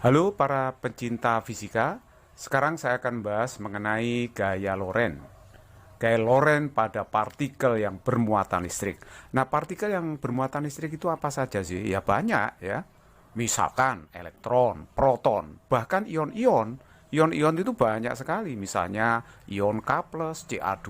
Halo para pencinta fisika, sekarang saya akan bahas mengenai gaya Lorentz. Gaya Lorentz pada partikel yang bermuatan listrik. Nah, partikel yang bermuatan listrik itu apa saja sih? Ya banyak ya. Misalkan elektron, proton, bahkan ion-ion. Ion-ion itu banyak sekali. Misalnya ion K+, Ca2+,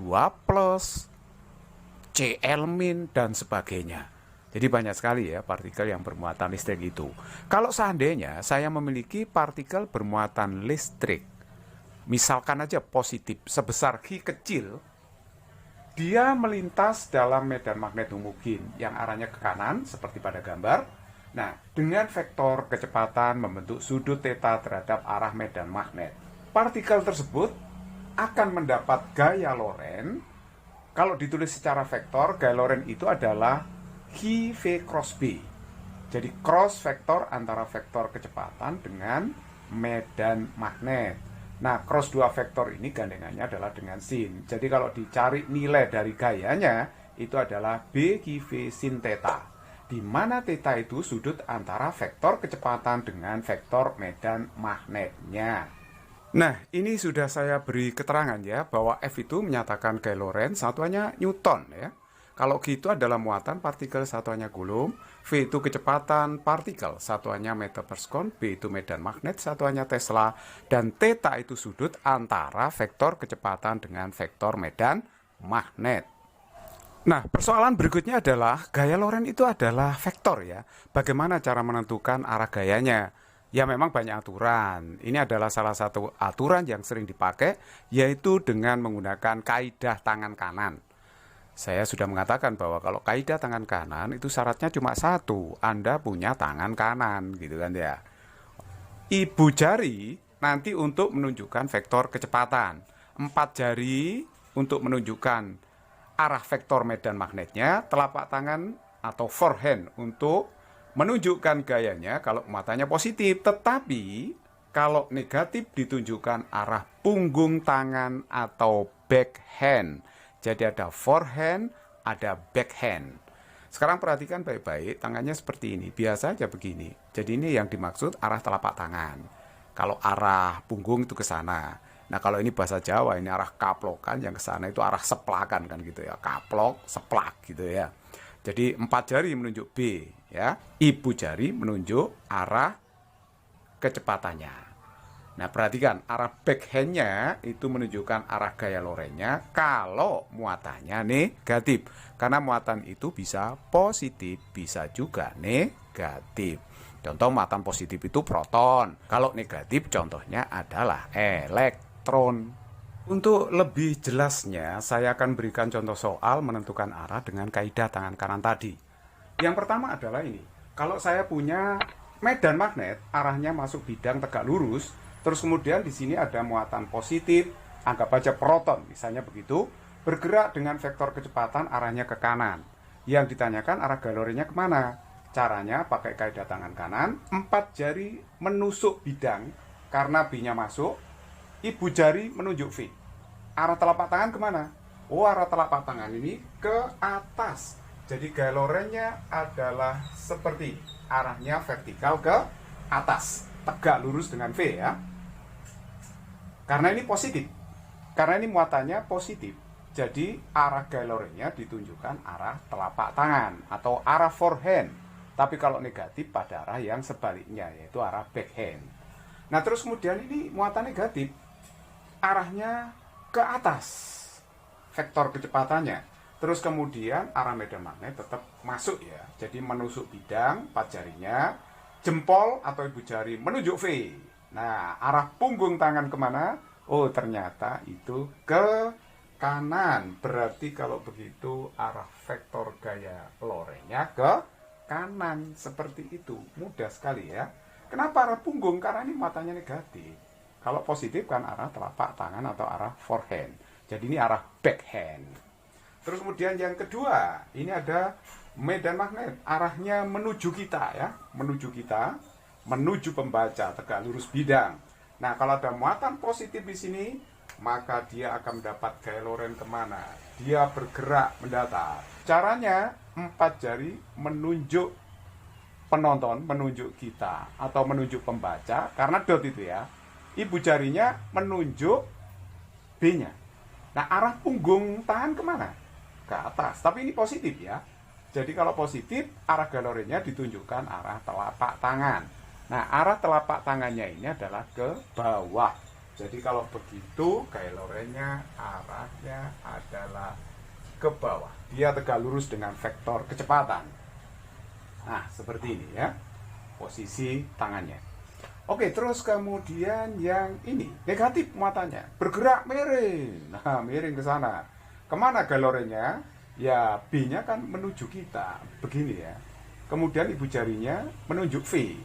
Cl- dan sebagainya. Jadi banyak sekali ya partikel yang bermuatan listrik itu. Kalau seandainya saya memiliki partikel bermuatan listrik, misalkan aja positif sebesar G kecil, dia melintas dalam medan magnet homogen yang arahnya ke kanan seperti pada gambar. Nah, dengan vektor kecepatan membentuk sudut theta terhadap arah medan magnet. Partikel tersebut akan mendapat gaya Lorentz. Kalau ditulis secara vektor, gaya Lorentz itu adalah G V cross B. Jadi cross vektor antara vektor kecepatan dengan medan magnet. Nah, cross dua vektor ini gandengannya adalah dengan sin. Jadi kalau dicari nilai dari gayanya, itu adalah B G V sin theta. Di mana theta itu sudut antara vektor kecepatan dengan vektor medan magnetnya. Nah, ini sudah saya beri keterangan ya, bahwa F itu menyatakan gaya Lorentz, satuannya Newton ya. Kalau G itu adalah muatan partikel, satuannya Coulomb. V itu kecepatan partikel, satuannya meter per sekon. B itu medan magnet, satuannya Tesla. Dan theta itu sudut antara vektor kecepatan dengan vektor medan magnet. Nah, persoalan berikutnya adalah gaya Lorentz itu adalah vektor ya. Bagaimana cara menentukan arah gayanya? Ya memang banyak aturan. Ini adalah salah satu aturan yang sering dipakai, yaitu dengan menggunakan kaidah tangan kanan. Saya sudah mengatakan bahwa kalau kaidah tangan kanan itu syaratnya cuma satu, Anda punya tangan kanan gitu kan ya. Ibu jari nanti untuk menunjukkan vektor kecepatan, 4 jari untuk menunjukkan arah vektor medan magnetnya, telapak tangan atau forehand untuk menunjukkan gayanya kalau matanya positif. Tetapi kalau negatif ditunjukkan arah punggung tangan atau backhand. Jadi ada forehand, ada backhand. Sekarang perhatikan baik-baik, tangannya seperti ini. Biasa aja begini. Jadi ini yang dimaksud arah telapak tangan. Kalau arah punggung itu ke sana. Nah, kalau ini bahasa Jawa, ini arah kaplokan, yang ke sana itu arah seplakan kan gitu ya. Kaplok, seplak gitu ya. Jadi 4 jari menunjuk B ya. Ibu jari menunjuk arah kecepatannya. Nah, perhatikan arah backhandnya itu menunjukkan arah gaya Lorentz-nya kalau muatannya negatif. Karena muatan itu bisa positif, bisa juga negatif. Contoh muatan positif itu proton. Kalau negatif contohnya adalah elektron. Untuk lebih jelasnya, saya akan berikan contoh soal menentukan arah dengan kaidah tangan kanan tadi. Yang pertama adalah ini. Kalau saya punya medan magnet, arahnya masuk bidang tegak lurus, terus kemudian di sini ada muatan positif, anggap aja proton, misalnya begitu, bergerak dengan vektor kecepatan arahnya ke kanan. Yang ditanyakan arah gaya Lorentz-nya kemana? Caranya pakai kaidah tangan kanan, 4 jari menusuk bidang, karena B-nya masuk, ibu jari menunjuk V. Arah telapak tangan kemana? Oh, arah telapak tangan ini ke atas. Jadi gaya Lorentz-nya adalah seperti arahnya vertikal ke atas, tegak lurus dengan V ya. Karena ini positif, karena ini muatannya positif, jadi arah gaya Lorentz-nya ditunjukkan arah telapak tangan atau arah forehand. Tapi kalau negatif pada arah yang sebaliknya, yaitu arah backhand. Nah, terus kemudian ini muatan negatif, arahnya ke atas, vektor kecepatannya. Terus kemudian arah medan magnet tetap masuk ya, jadi menusuk bidang 4 jarinya, jempol atau ibu jari menunjuk V. Nah, arah punggung tangan kemana? Oh, ternyata itu ke kanan. Berarti kalau begitu arah vektor gaya Lorentz-nya ke kanan. Seperti itu. Mudah sekali ya. Kenapa arah punggung? Karena ini matanya negatif. Kalau positif kan arah telapak tangan atau arah forehand. Jadi ini arah backhand. Terus kemudian yang kedua, ini ada medan magnet. Arahnya menuju kita ya. Menuju pembaca, tegak lurus bidang. Nah, kalau ada muatan positif di sini, maka dia akan mendapat gaya Lorentz kemana? Dia bergerak mendatar. Caranya 4 jari menunjuk penonton menunjuk kita atau menunjuk pembaca, karena dot itu ya, ibu jarinya menunjuk B-nya. Nah, arah punggung tangan kemana? Ke atas. Tapi ini positif ya. Jadi kalau positif, arah galorenya ditunjukkan arah telapak tangan. Nah, arah telapak tangannya ini adalah ke bawah. Jadi kalau begitu, galorenya arahnya adalah ke bawah. Dia tegak lurus dengan vektor kecepatan. Nah, seperti ini ya, posisi tangannya. Oke, terus kemudian yang ini, negatif muatannya, bergerak miring. Nah, miring ke sana. Kemana galorenya? Ya, B-nya kan menuju kita, begini ya. Kemudian ibu jarinya menunjuk V.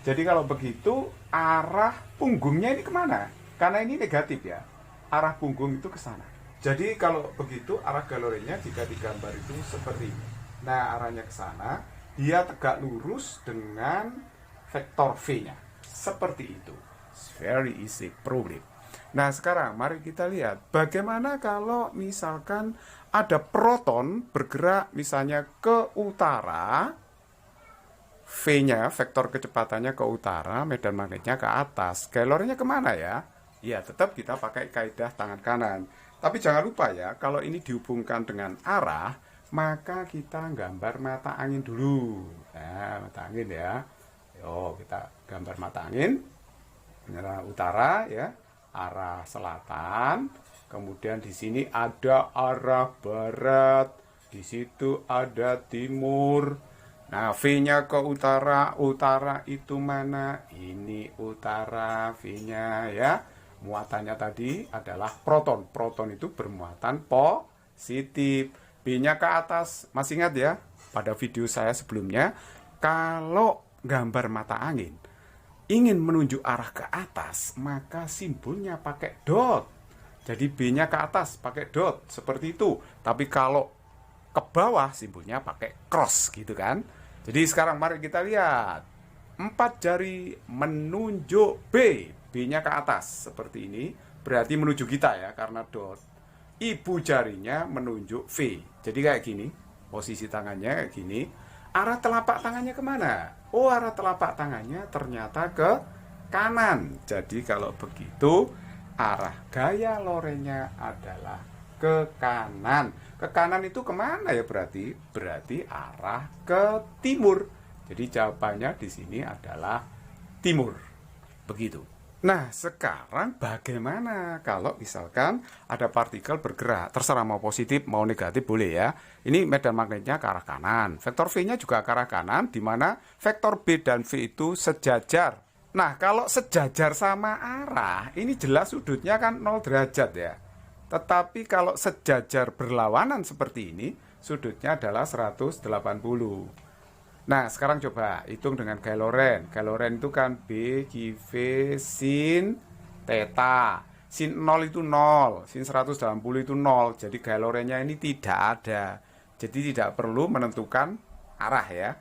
Jadi kalau begitu, arah punggungnya ini kemana? Karena ini negatif ya, arah punggung itu ke sana. Jadi kalau begitu, arah galorenya jika digambar itu seperti ini. Nah, arahnya ke sana, dia tegak lurus dengan vektor V-nya. Seperti itu. It's very easy problem. Nah, sekarang mari kita lihat bagaimana kalau misalkan ada proton bergerak misalnya ke utara, V-nya, vektor kecepatannya ke utara, medan magnetnya ke atas. Galornya kemana ya? Ya, tetap kita pakai kaidah tangan kanan. Tapi jangan lupa ya, kalau ini dihubungkan dengan arah, maka kita gambar mata angin dulu. Nah, mata angin ya. Yo, kita gambar mata angin. Arah utara ya, arah selatan. Kemudian di sini ada arah barat. Di situ ada timur. Nah, V-nya ke utara. Utara itu mana? Ini utara V-nya ya. Muatannya tadi adalah proton. Proton itu bermuatan positif. B-nya ke atas, masih ingat ya pada video saya sebelumnya, kalau gambar mata angin ingin menunjuk arah ke atas, maka simbolnya pakai dot. Jadi B-nya ke atas pakai dot seperti itu. Tapi kalau ke bawah simbolnya pakai cross gitu kan. Jadi sekarang mari kita lihat 4 jari menunjuk B, B-nya ke atas seperti ini, berarti menuju kita ya karena dot. Ibu jarinya menunjuk V. Jadi kayak gini, posisi tangannya kayak gini. Arah telapak tangannya kemana? Oh, arah telapak tangannya ternyata ke kanan. Jadi kalau begitu, arah gaya lorenya adalah ke kanan. Ke kanan itu kemana ya berarti? Berarti arah ke timur. Jadi jawabannya di sini adalah timur. Begitu. Nah, sekarang bagaimana kalau misalkan ada partikel bergerak, terserah mau positif, mau negatif boleh ya. Ini medan magnetnya ke arah kanan, vektor V-nya juga ke arah kanan, di mana vektor B dan V itu sejajar. Nah, kalau sejajar sama arah, ini jelas sudutnya kan 0 derajat ya. Tetapi kalau sejajar berlawanan seperti ini, sudutnya adalah 180. Nah, sekarang coba hitung dengan gaya Lorentz. Gaya Lorentz itu kan B, V, sin, theta. Sin 0 itu 0, sin 180 itu 0. Jadi gaya Lorentz-nya ini tidak ada. Jadi tidak perlu menentukan arah ya.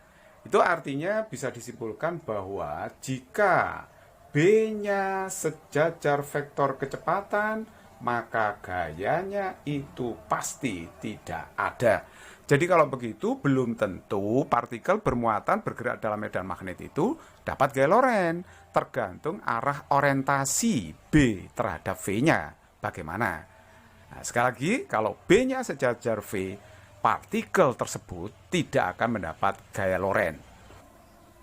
Itu artinya bisa disimpulkan bahwa jika B-nya sejajar vektor kecepatan, maka gayanya itu pasti tidak ada. Jadi kalau begitu belum tentu partikel bermuatan bergerak dalam medan magnet itu dapat gaya Lorentz. Tergantung arah orientasi B terhadap V-nya. Bagaimana? Nah, sekali lagi, kalau B-nya sejajar V, partikel tersebut tidak akan mendapat gaya Lorentz.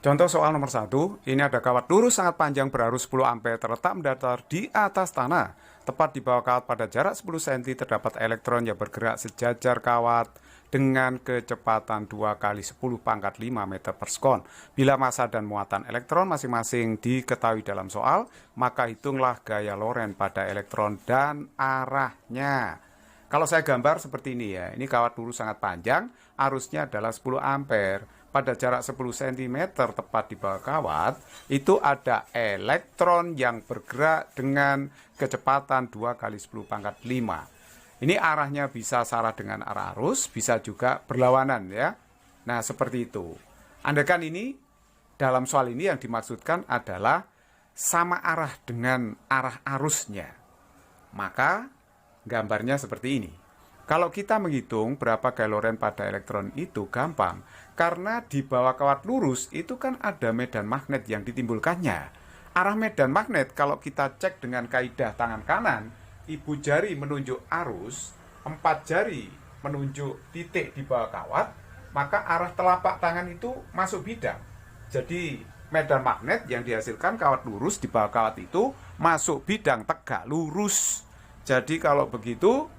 Contoh soal nomor 1, ini ada kawat lurus sangat panjang berarus 10 ampere terletak mendatar di atas tanah. Tepat di bawah kawat pada jarak 10 cm terdapat elektron yang bergerak sejajar kawat dengan kecepatan 2 kali 10 pangkat 5 meter per sekon. Bila massa dan muatan elektron masing-masing diketahui dalam soal, maka hitunglah gaya Lorentz pada elektron dan arahnya. Kalau saya gambar seperti ini ya, ini kawat lurus sangat panjang, arusnya adalah 10 ampere. Pada jarak 10 cm tepat di bawah kawat, itu ada elektron yang bergerak dengan kecepatan 2 kali 10 pangkat 5. Ini arahnya bisa searah dengan arah arus, bisa juga berlawanan ya. Nah, seperti itu. Andaikan ini, dalam soal ini yang dimaksudkan adalah sama arah dengan arah arusnya. Maka gambarnya seperti ini. Kalau kita menghitung berapa gaya pada elektron itu gampang, karena di bawah kawat lurus itu kan ada medan magnet yang ditimbulkannya. Arah medan magnet kalau kita cek dengan kaidah tangan kanan, ibu jari menunjuk arus, 4 jari menunjuk titik di bawah kawat, maka arah telapak tangan itu masuk bidang. Jadi medan magnet yang dihasilkan kawat lurus di bawah kawat itu masuk bidang tegak lurus. Jadi kalau begitu,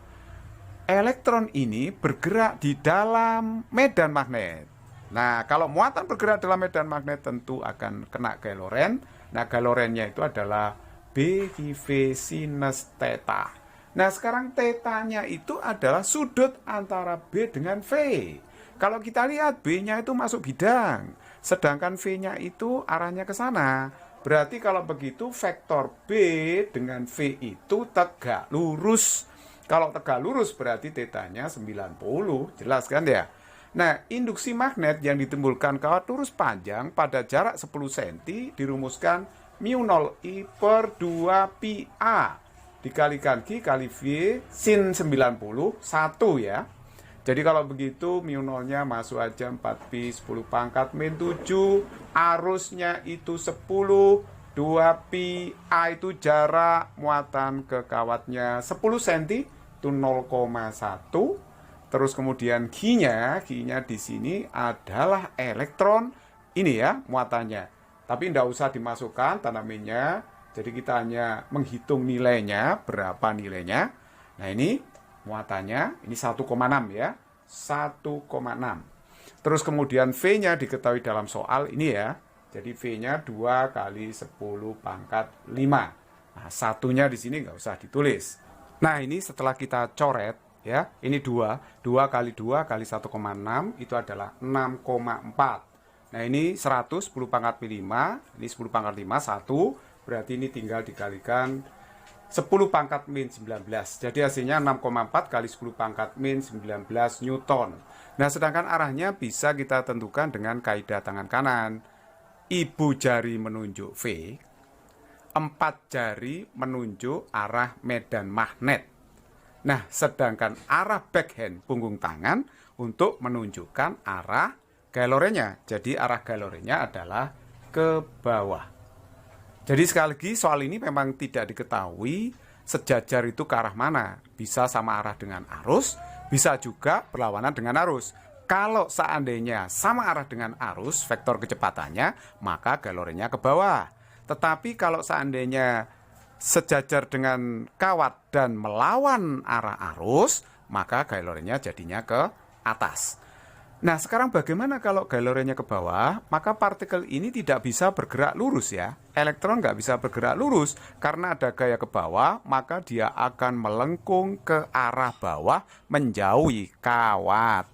elektron ini bergerak di dalam medan magnet. Nah, kalau muatan bergerak dalam medan magnet tentu akan kena gaya Lorentz. Nah, gaya Lorentz-nya itu adalah B V sinus theta. Nah, sekarang theta-nya itu adalah sudut antara B dengan V. Kalau kita lihat B-nya itu masuk bidang, sedangkan V-nya itu arahnya ke sana. Berarti kalau begitu vektor B dengan V itu tegak lurus. Kalau tegak lurus berarti tetanya 90, jelas kan ya? Nah, induksi magnet yang ditimbulkan kawat lurus panjang pada jarak 10 cm dirumuskan mu0 I per 2 pi A dikalikan Q kali V sin 90, 1 ya. Jadi kalau begitu mu0-nya masuk aja 4 pi 10 pangkat min 7, arusnya itu 10, 2 pi A itu jarak muatan ke kawatnya 10 cm itu 0,1. Terus kemudian Q-nya di sini adalah elektron ini ya muatannya. Tapi tidak usah dimasukkan tanda minnya. Jadi kita hanya menghitung nilainya, berapa nilainya. Nah ini muatannya, ini 1,6 ya. 1,6. Terus kemudian V-nya diketahui dalam soal ini ya. Jadi V-nya 2 kali 10 pangkat 5. Nah, satunya di sini nggak usah ditulis. Nah, ini setelah kita coret ya, ini 2 kali 2 kali 1,6 itu adalah 6,4. Nah, ini 100 10 pangkat 5, ini 10 pangkat 5 1, berarti ini tinggal dikalikan 10 pangkat min 19. Jadi hasilnya 6,4 kali 10 pangkat min 19 Newton. Nah, sedangkan arahnya bisa kita tentukan dengan kaidah tangan kanan. Ibu jari menunjuk V, 4 jari menunjuk arah medan magnet. Nah, sedangkan arah backhand punggung tangan untuk menunjukkan arah gaya Lorentz-nya. Jadi arah gaya Lorentz-nya adalah ke bawah. Jadi sekali lagi soal ini memang tidak diketahui sejajar itu ke arah mana. Bisa sama arah dengan arus, bisa juga berlawanan dengan arus. Kalau seandainya sama arah dengan arus, vektor kecepatannya, maka gaya Lorentz-nya ke bawah. Tetapi kalau seandainya sejajar dengan kawat dan melawan arah arus, maka gaya Lorentz-nya jadinya ke atas. Nah, sekarang bagaimana kalau gaya Lorentz-nya ke bawah? Maka partikel ini tidak bisa bergerak lurus ya. Elektron nggak bisa bergerak lurus karena ada gaya ke bawah, maka dia akan melengkung ke arah bawah menjauhi kawat.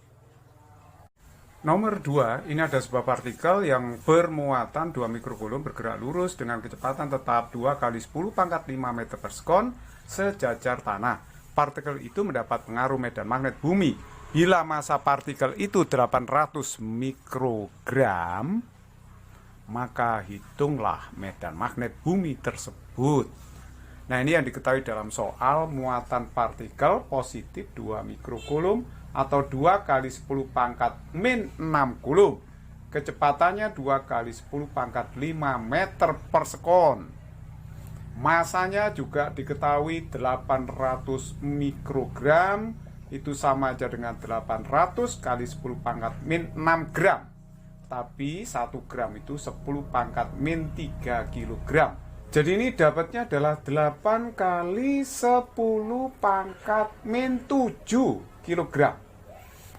Nomor 2, ini ada sebuah partikel yang bermuatan 2 mikrokulum bergerak lurus dengan kecepatan tetap 2 kali 10 pangkat 5 meter per sekon sejajar tanah. Partikel itu mendapat pengaruh medan magnet bumi. Bila masa partikel itu 800 mikrogram, maka hitunglah medan magnet bumi tersebut. Nah, ini yang diketahui dalam soal muatan partikel positif 2 mikrokulum atau 2 kali 10 pangkat min 6 kulum. Kecepatannya 2 kali 10 pangkat 5 meter per sekon. Masanya juga diketahui 800 mikrogram. Itu sama aja dengan 800 kali 10 pangkat min 6 gram. Tapi 1 gram itu 10 pangkat min 3 kilogram. Jadi ini dapatnya adalah 8 kali 10 pangkat min 7 kilogram.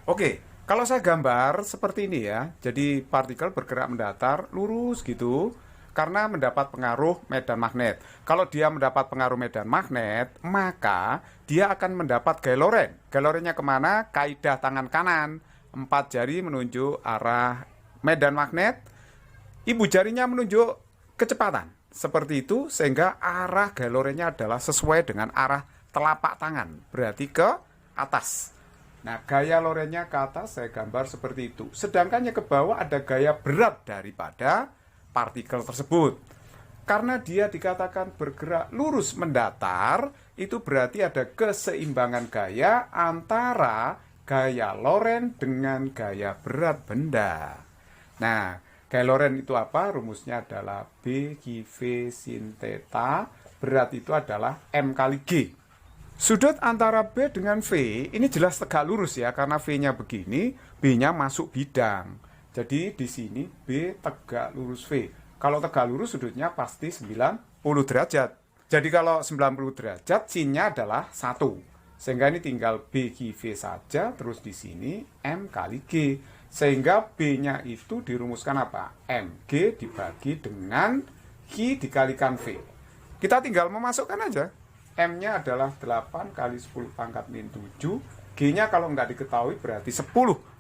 Oke, kalau saya gambar seperti ini ya. Jadi partikel bergerak mendatar lurus gitu karena mendapat pengaruh medan magnet. Kalau dia mendapat pengaruh medan magnet, maka dia akan mendapat gaya Lorentz. Gaya Lorentz-nya kemana? Kaidah tangan kanan. 4 jari menunjuk arah medan magnet. Ibu jarinya menunjuk kecepatan. Seperti itu sehingga arah gaya Lorentz-nya adalah sesuai dengan arah telapak tangan. Berarti ke atas. Nah, gaya Lorentz-nya ke atas saya gambar seperti itu. Sedangkan yang ke bawah ada gaya berat daripada partikel tersebut. Karena dia dikatakan bergerak lurus mendatar, itu berarti ada keseimbangan gaya antara gaya Lorentz dengan gaya berat benda. Nah, gaya Lorentz itu apa? Rumusnya adalah B GV sin theta, berat itu adalah M kali G. Sudut antara B dengan V ini jelas tegak lurus ya, karena V-nya begini, B-nya masuk bidang. Jadi di sini B tegak lurus V. Kalau tegak lurus sudutnya pasti 90 derajat. Jadi kalau 90 derajat sinnya adalah 1. Sehingga ini tinggal B GV saja, terus di sini M kali G. Sehingga B-nya itu dirumuskan apa? MG dibagi dengan G dikalikan V. Kita tinggal memasukkan aja. M-nya adalah 8 kali 10 pangkat min 7. G-nya kalau nggak diketahui berarti 10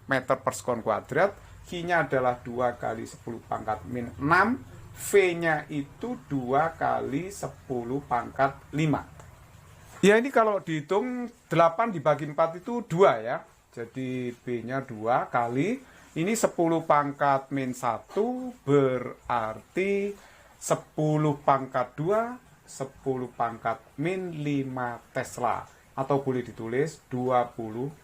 meter per sekon kuadrat. Q-nya adalah 2 kali 10 pangkat min 6. V-nya itu 2 kali 10 pangkat 5. Ya ini kalau dihitung 8 dibagi 4 itu 2 ya. Jadi B-nya 2 kali. Ini 10 pangkat min 1 berarti 10 pangkat 2. 10 pangkat min 5 Tesla, atau boleh ditulis 20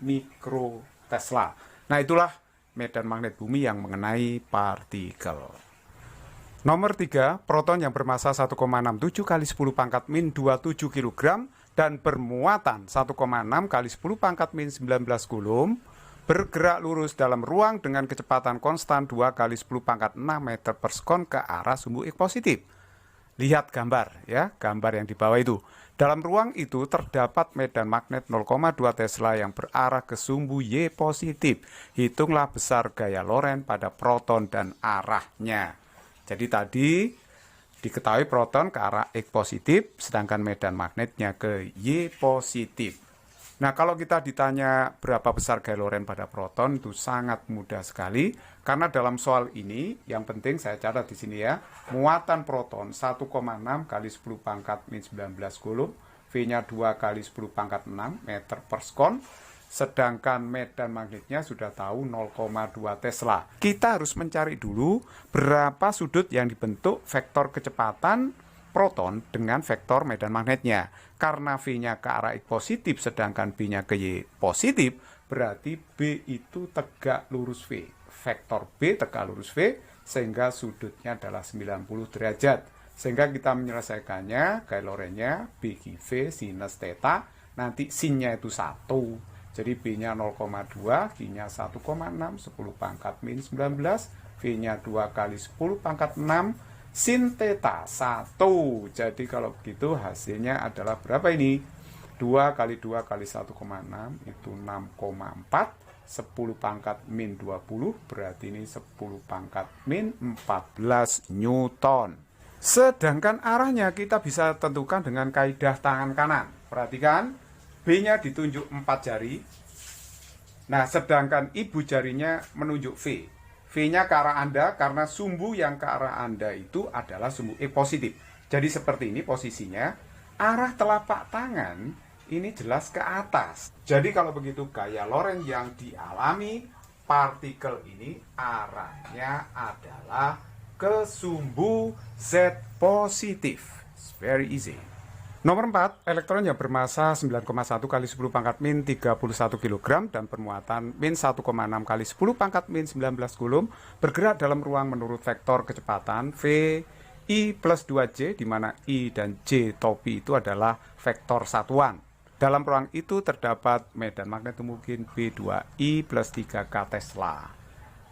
mikro Tesla. Nah itulah medan magnet bumi yang mengenai partikel. Nomor 3, proton yang bermassa 1,67 kali 10 pangkat min 27 kg dan bermuatan 1,6 kali 10 pangkat min 19 coulomb bergerak lurus dalam ruang dengan kecepatan konstan 2 kali 10 pangkat 6 meter per sekon ke arah sumbu X positif. Lihat gambar ya, gambar yang di bawah itu. Dalam ruang itu terdapat medan magnet 0,2 Tesla yang berarah ke sumbu Y positif. Hitunglah besar gaya Lorentz pada proton dan arahnya. Jadi tadi diketahui proton ke arah X positif, sedangkan medan magnetnya ke Y positif. Nah, kalau kita ditanya berapa besar gaya Lorentz pada proton, itu sangat mudah sekali. Karena dalam soal ini, yang penting saya catat di sini ya, muatan proton 1,6 kali 10 pangkat min 19 coulomb, V-nya 2 kali 10 pangkat 6 meter per sekon, sedangkan medan magnetnya sudah tahu 0,2 Tesla. Kita harus mencari dulu berapa sudut yang dibentuk vektor kecepatan proton dengan vektor medan magnetnya. Karena V-nya ke arah X positif sedangkan B-nya ke Y positif, berarti B itu tegak lurus V. Vektor B tegak lurus V, sehingga sudutnya adalah 90 derajat. Sehingga kita menyelesaikannya, gaya Lorentz-nya B GV sinus theta, nanti sinnya itu 1. Jadi B-nya 0,2, G-nya 1,6, 10 pangkat min 19, V-nya 2 kali 10 pangkat 6, sin theta 1. Jadi kalau begitu hasilnya adalah berapa ini? 2 kali 2 kali 1,6 itu 6,4. 10 pangkat min 20 berarti ini 10 pangkat min 14 Newton. Sedangkan arahnya kita bisa tentukan dengan kaidah tangan kanan. Perhatikan, B-nya ditunjuk 4 jari. Nah, sedangkan ibu jarinya menunjuk V. V-nya ke arah Anda karena sumbu yang ke arah Anda itu adalah sumbu X positif. Jadi seperti ini posisinya, arah telapak tangan ini jelas ke atas. Jadi kalau begitu gaya Lorentz yang dialami partikel ini arahnya adalah ke sumbu Z positif. It's very easy. Nomor 4, elektron yang bermassa 9,1 kali 10 pangkat min 31 kg dan bermuatan min 1,6 kali 10 pangkat min 19 coulomb bergerak dalam ruang menurut vektor kecepatan V I plus 2J, di mana I dan J topi itu adalah vektor satuan. Dalam ruang itu terdapat medan magnet mungkin B2I plus 3K Tesla.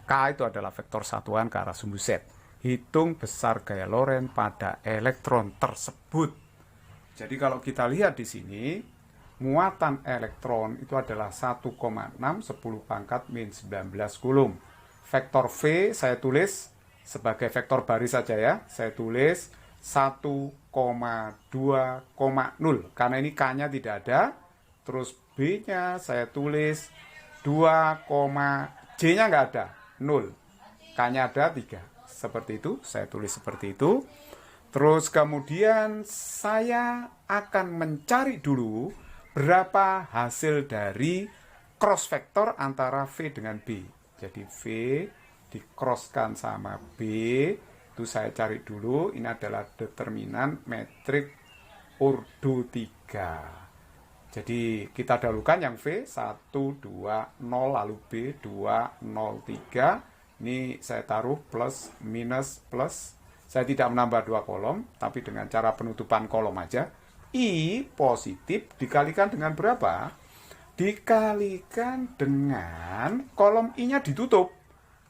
K itu adalah vektor satuan ke arah sumbu Z. Hitung besar gaya Lorentz pada elektron tersebut. Jadi kalau kita lihat di sini, muatan elektron itu adalah 1,6 10 pangkat min 19 coulomb. Vektor V saya tulis sebagai vektor baris saja ya. Saya tulis 1,2,0 karena ini K-nya tidak ada. Terus B-nya saya tulis 2, J-nya nggak ada, 0. K-nya ada 3. Seperti itu, saya tulis seperti itu. Terus kemudian saya akan mencari dulu berapa hasil dari cross vektor antara V dengan B. Jadi V dicrosskan sama B, Itu saya cari dulu, ini adalah determinan metrik ordo 3. Jadi kita dahulukan yang V 1, 2, 0, lalu B 2, 0, 3. Ini saya taruh plus, minus, plus. Saya tidak menambah 2 kolom, tapi dengan cara penutupan kolom aja. I positif dikalikan dengan berapa? Dikalikan dengan kolom I-nya ditutup.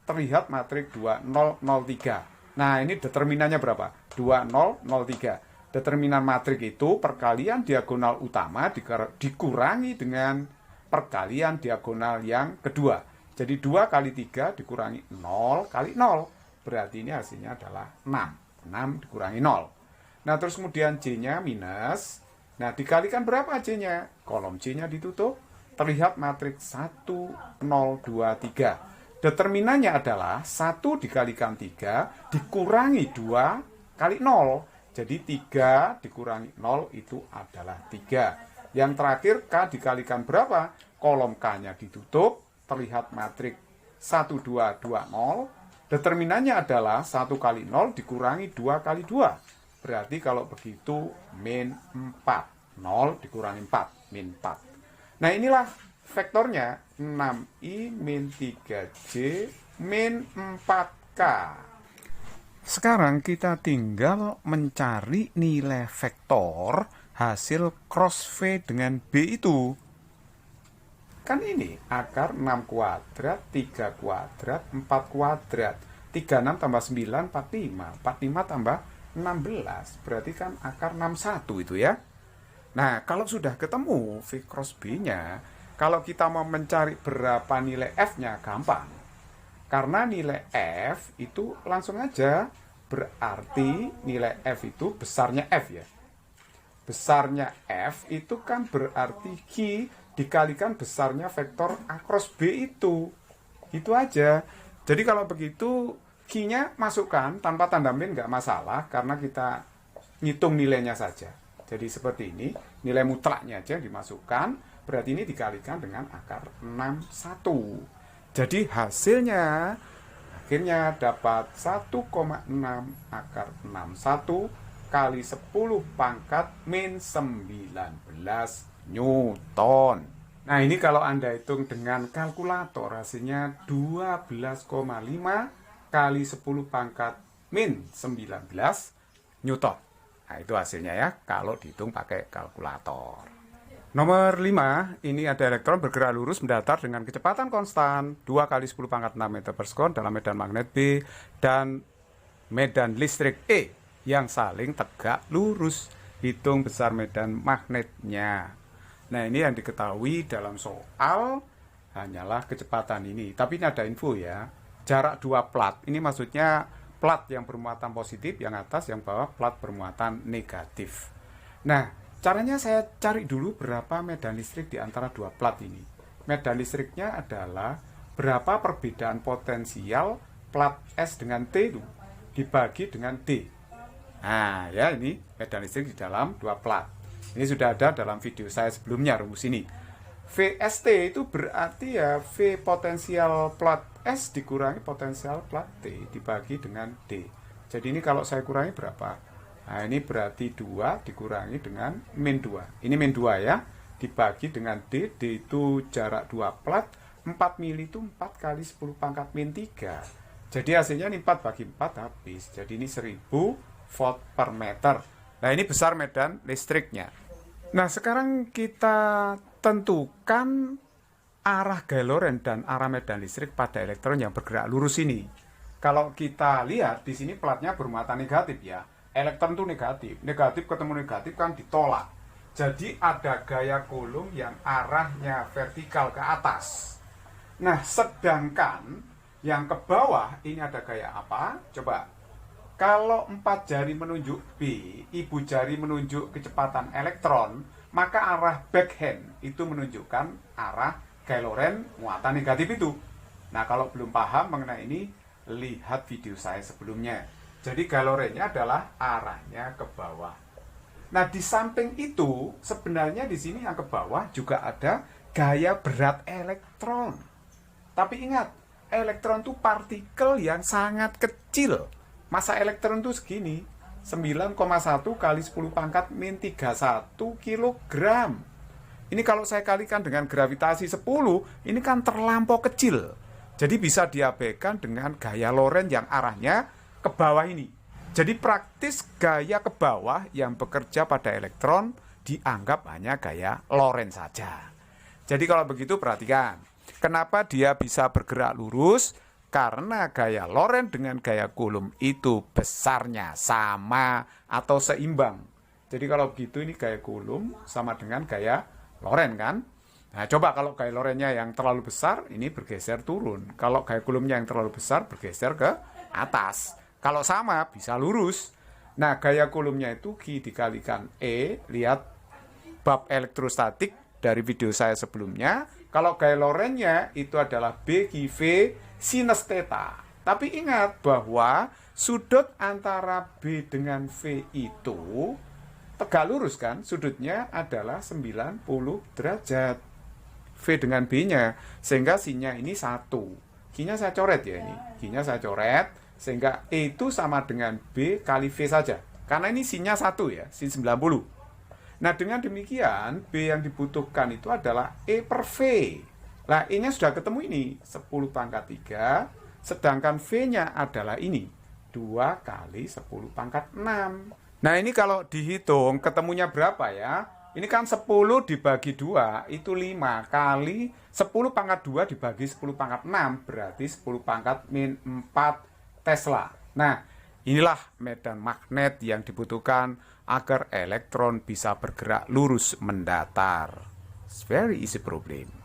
Terlihat matrik 2, 0, 0, 3. Nah, ini determinannya berapa? 2, 0, 0, 3. Determinan matrik itu perkalian diagonal utama dikurangi dengan perkalian diagonal yang kedua. Jadi 2 kali 3 dikurangi 0 kali 0. Berarti ini hasilnya adalah 6. 6 dikurangi 0. Nah, terus kemudian J-nya minus. Nah, dikalikan berapa J-nya? Kolom J-nya ditutup. Terlihat matrik 1, 0, 2, 3. Determinannya adalah 1 dikalikan 3 dikurangi 2 kali 0. Jadi 3 dikurangi 0 itu adalah 3. Yang terakhir K dikalikan berapa? Kolom K-nya ditutup. Terlihat matrik 1, 2, 2, 0. Determinannya adalah 1 kali 0 dikurangi 2 kali 2. Berarti kalau begitu min 4. 0 dikurangi 4. Min 4. Nah, inilah vektornya 6I min 3J min 4K. Sekarang kita tinggal mencari nilai vektor hasil cross V dengan B itu. Kan ini akar 6 kuadrat, 3 kuadrat, 4 kuadrat. 36 tambah 9, 45. 45 tambah 16. Berarti kan akar 61 itu ya. Nah, kalau sudah ketemu V cross B-nya, kalau kita mau mencari berapa nilai F-nya, gampang. Karena nilai F itu langsung aja, berarti nilai F itu besarnya F ya. Besarnya F itu kan berarti Q dikalikan besarnya vektor A cross B itu. Itu aja. Jadi kalau begitu Q-nya masukkan tanpa tanda min nggak masalah karena kita ngitung nilainya saja. Jadi seperti ini, nilai mutlaknya aja dimasukkan, berarti ini dikalikan dengan akar 61. Jadi hasilnya akhirnya dapat 1,6 akar 61 kali 10 pangkat min 19 Newton. Nah, ini kalau Anda hitung dengan kalkulator hasilnya 12,5 kali 10 pangkat min 19 Newton. Nah, itu hasilnya ya kalau dihitung pakai kalkulator. Nomor 5, ini ada elektron bergerak lurus mendatar dengan kecepatan konstan 2 kali 10 pangkat 6 meter per sekon dalam medan magnet B dan medan listrik E yang saling tegak lurus. Hitung besar medan magnetnya. Nah, ini yang diketahui dalam soal hanyalah kecepatan ini. Tapi ini ada info ya, jarak 2 plat. Ini maksudnya plat yang bermuatan positif, yang atas, yang bawah plat bermuatan negatif. Nah, caranya saya cari dulu berapa medan listrik di antara 2 plat ini. Medan listriknya adalah berapa perbedaan potensial plat S dengan T itu dibagi dengan D. Nah, ya ini medan listrik di dalam 2 plat. Ini sudah ada dalam video saya sebelumnya rumus ini. VST itu berarti ya V potensial plat S dikurangi potensial plat T dibagi dengan D. Jadi ini kalau saya kurangi berapa? Nah, ini berarti 2 dikurangi dengan min 2. Ini min 2 ya. Dibagi dengan D. D itu jarak 2 plat. 4 mili itu 4 kali 10 pangkat min 3. Jadi hasilnya ini 4 bagi 4 habis. Jadi ini 1000 volt per meter. Nah, ini besar medan listriknya. Nah, sekarang kita tentukan arah gaya Lorentz dan arah medan listrik pada elektron yang bergerak lurus ini. Kalau kita lihat di sini platnya bermuatan negatif ya. Elektron itu negatif. Negatif ketemu negatif kan ditolak. Jadi ada gaya Coulomb yang arahnya vertikal ke atas. Nah, sedangkan yang ke bawah ini ada gaya apa? Coba. Kalau 4 jari menunjuk B, ibu jari menunjuk kecepatan elektron, maka arah backhand itu menunjukkan arah gaya Lorentz muatan negatif itu. Nah, kalau belum paham mengenai ini, lihat video saya sebelumnya. Jadi gaya Lorentz-nya adalah arahnya ke bawah. Nah, di samping itu, sebenarnya di sini yang ke bawah juga ada gaya berat elektron. Tapi ingat, elektron itu partikel yang sangat kecil. Massa elektron itu segini, 9,1 kali 10 pangkat min 31 kilogram. Ini kalau saya kalikan dengan gravitasi 10, ini kan terlampau kecil. Jadi bisa diabaikan dengan gaya Lorentz yang arahnya ke bawah ini. Jadi praktis gaya ke bawah yang bekerja pada elektron dianggap hanya gaya Lorentz saja. Jadi kalau begitu perhatikan, kenapa dia bisa bergerak lurus? Karena gaya Lorentz dengan gaya Coulomb itu besarnya sama atau seimbang. Jadi kalau begitu ini gaya Coulomb sama dengan gaya Lorentz kan? Nah coba kalau gaya Lorentz-nya yang terlalu besar, ini bergeser turun. Kalau gaya Coulomb-nya yang terlalu besar, bergeser ke atas. Kalau sama, bisa lurus. Nah gaya Coulomb-nya itu Q dikalikan E, lihat bab elektrostatik dari video saya sebelumnya. Kalau gaya Lorentz-nya itu adalah B Q V sinus theta. Tapi ingat bahwa sudut antara B dengan V itu tegak lurus kan? Sudutnya adalah 90 derajat. V dengan B-nya. Sehingga sin-nya ini 1. Q-nya saya coret ya ini. Q-nya saya coret. Sehingga E itu sama dengan B kali V saja. Karena ini sin-nya 1 ya. Sin 90. Nah dengan demikian B yang dibutuhkan itu adalah E per V. Nah, E-nya sudah ketemu ini, 10 pangkat 3, sedangkan V-nya adalah ini, 2 kali 10 pangkat 6. Nah, ini kalau dihitung, ketemunya berapa ya? Ini kan 10 dibagi 2, itu 5 kali 10 pangkat 2 dibagi 10 pangkat 6, berarti 10 pangkat min 4 Tesla. Nah, inilah medan magnet yang dibutuhkan agar elektron bisa bergerak lurus mendatar. It's very easy problem.